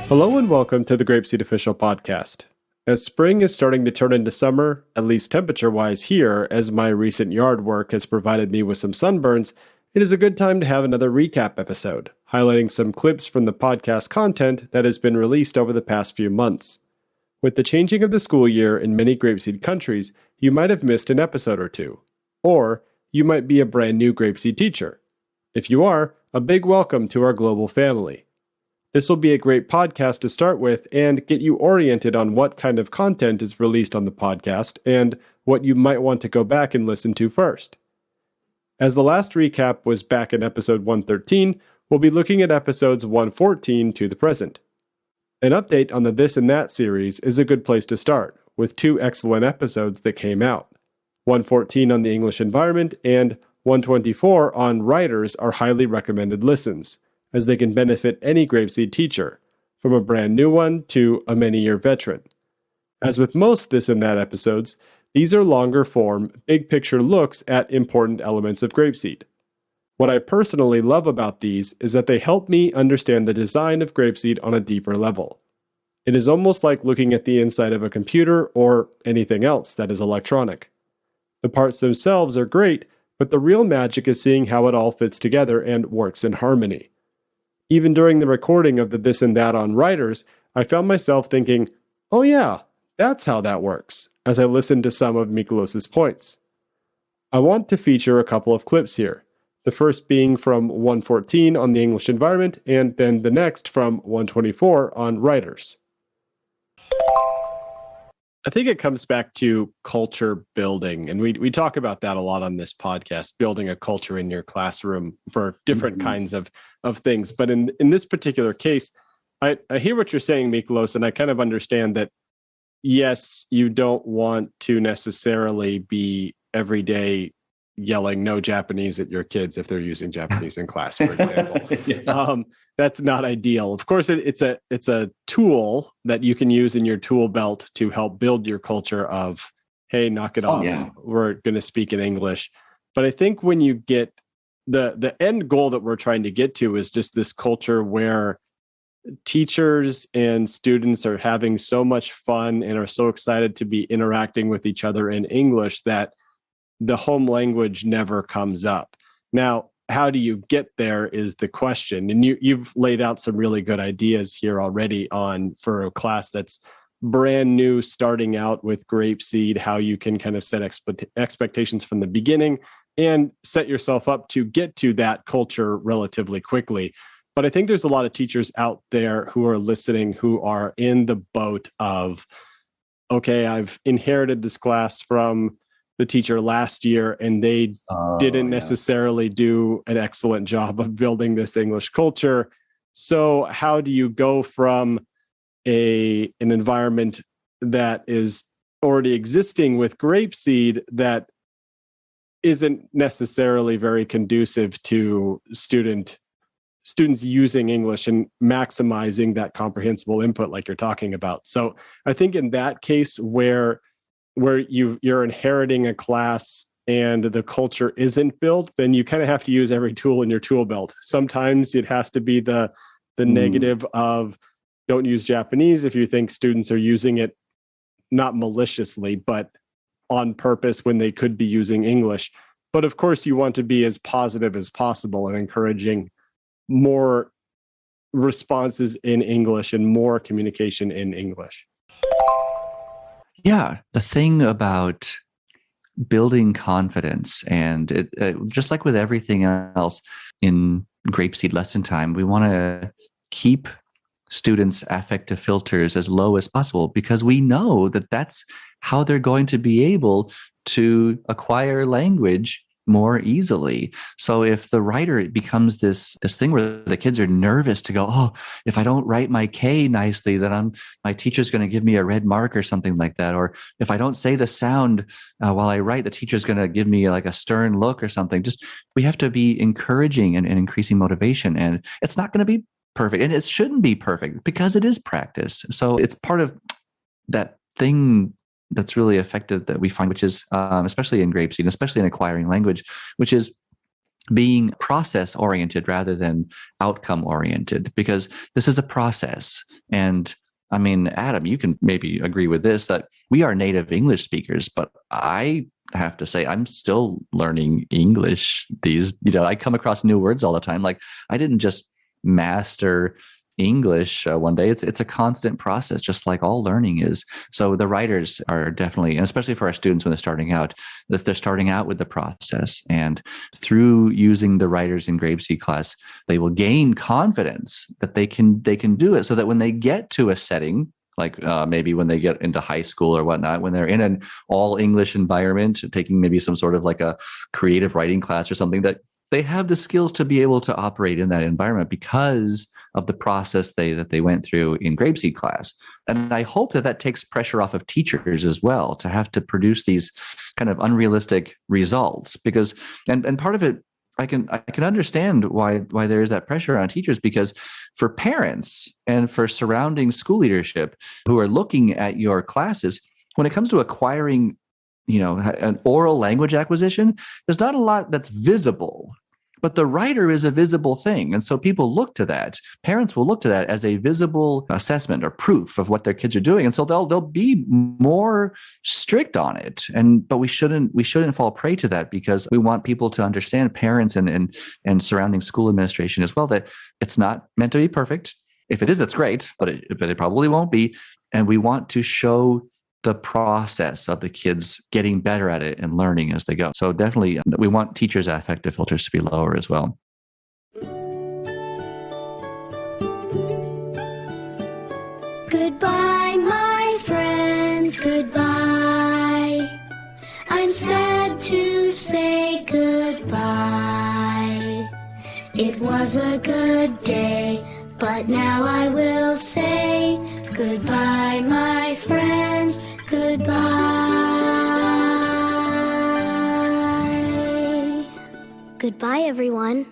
Hello and welcome to the GrapeSEED Official Podcast. As spring is starting to turn into summer, at least temperature-wise here, as my recent yard work has provided me with some sunburns, it is a good time to have another recap episode, highlighting some clips from the podcast content that has been released over the past few months. With the changing of the school year in many GrapeSEED countries, you might have missed an episode or two. Or you might be a brand new GrapeSEED teacher. If you are, a big welcome to our global family. This will be a great podcast to start with and get you oriented on what kind of content is released on the podcast and what you might want to go back and listen to first. As the last recap was back in episode 113, we'll be looking at episodes 114 to the present. An update on the This and That series is a good place to start, with two excellent episodes that came out. 114 on the English environment and 124 on writers are highly recommended listens, as they can benefit any GrapeSEED teacher, from a brand new one to a many-year veteran. As with most This and That episodes, these are longer form, big-picture looks at important elements of GrapeSEED. What I personally love about these is that they help me understand the design of GrapeSEED on a deeper level. It is almost like looking at the inside of a computer or anything else that is electronic. The parts themselves are great, but the real magic is seeing how it all fits together and works in harmony. Even during the recording of the This and That on writers, I found myself thinking, oh yeah, that's how that works, as I listened to some of Miklos's points. I want to feature a couple of clips here, the first being from 114 on the English environment, and then the next from 124 on writers. I think it comes back to culture building, and we talk about that a lot on this podcast, building a culture in your classroom for different kinds of things. But in this particular case, I hear what you're saying, Miklos, and I kind of understand that, yes, you don't want to necessarily be every day yelling no Japanese at your kids if they're using Japanese in class, for example. Yeah. That's not ideal. Of course, it's a tool that you can use in your tool belt to help build your culture of, hey, knock it off. Yeah. We're going to speak in English. But I think when you get the end goal that we're trying to get to is just this culture where teachers and students are having so much fun and are so excited to be interacting with each other in English that the home language never comes up. Now, how do you get there is the question. And you've laid out some really good ideas here already for a class that's brand new, starting out with GrapeSEED, how you can kind of set expectations from the beginning and set yourself up to get to that culture relatively quickly. But I think there's a lot of teachers out there who are listening who are in the boat of, okay, I've inherited this class from the teacher last year, and they didn't necessarily do an excellent job of building this English culture. So how do you go from an environment that is already existing with GrapeSEED that isn't necessarily very conducive to students using English and maximizing that comprehensible input like you're talking about? So I think in that case where you're inheriting a class and the culture isn't built, then you kind of have to use every tool in your tool belt. Sometimes it has to be the negative of don't use Japanese if you think students are using it not maliciously, but on purpose when they could be using English. But of course, you want to be as positive as possible and encouraging more responses in English and more communication in English. Yeah, the thing about building confidence, and it just like with everything else in GrapeSEED lesson time, we want to keep students' affective filters as low as possible because we know that that's how they're going to be able to acquire language more easily. So if the writer becomes this thing where the kids are nervous to go, oh, if I don't write my K nicely, then my teacher's going to give me a red mark or something like that. Or if I don't say the sound while I write, the teacher's going to give me like a stern look or something. Just we have to be encouraging and increasing motivation. And it's not going to be perfect. And it shouldn't be perfect because it is practice. So it's part of that thing that's really effective that we find, which is especially in GrapeSEED, especially in acquiring language, which is being process oriented rather than outcome oriented, because this is a process. And I mean, Adam, you can maybe agree with this, that we are native English speakers, but I have to say I'm still learning English. I come across new words all the time. Like, I didn't just master English one day. It's a constant process, just like all learning is. So the writers are definitely, and especially for our students when they're starting out, if they're starting out with the process, and through using the writers in GrapeSEED class, they will gain confidence that they can do it, so that when they get to a setting, like maybe when they get into high school or whatnot, when they're in an all English environment, taking maybe some sort of like a creative writing class or something, that they have the skills to be able to operate in that environment because of the process that they went through in GrapeSEED class. And I hope that takes pressure off of teachers as well, to have to produce these kind of unrealistic results, because, and part of it, I can understand why there is that pressure on teachers, because for parents and for surrounding school leadership who are looking at your classes, when it comes to acquiring, an oral language acquisition, there's not a lot that's visible, but the writer is a visible thing. And so people look to that. Parents will look to that as a visible assessment or proof of what their kids are doing. And so they'll be more strict on it. But we shouldn't fall prey to that, because we want people to understand, parents and surrounding school administration as well, that it's not meant to be perfect. If it is, it's great, but it probably won't be. And we want to show the process of the kids getting better at it and learning as they go. So definitely we want teachers' affective filters to be lower as well. Goodbye, my friends, goodbye. I'm sad to say goodbye. It was a good day, but now I will say goodbye, my friends, goodbye. Goodbye, everyone.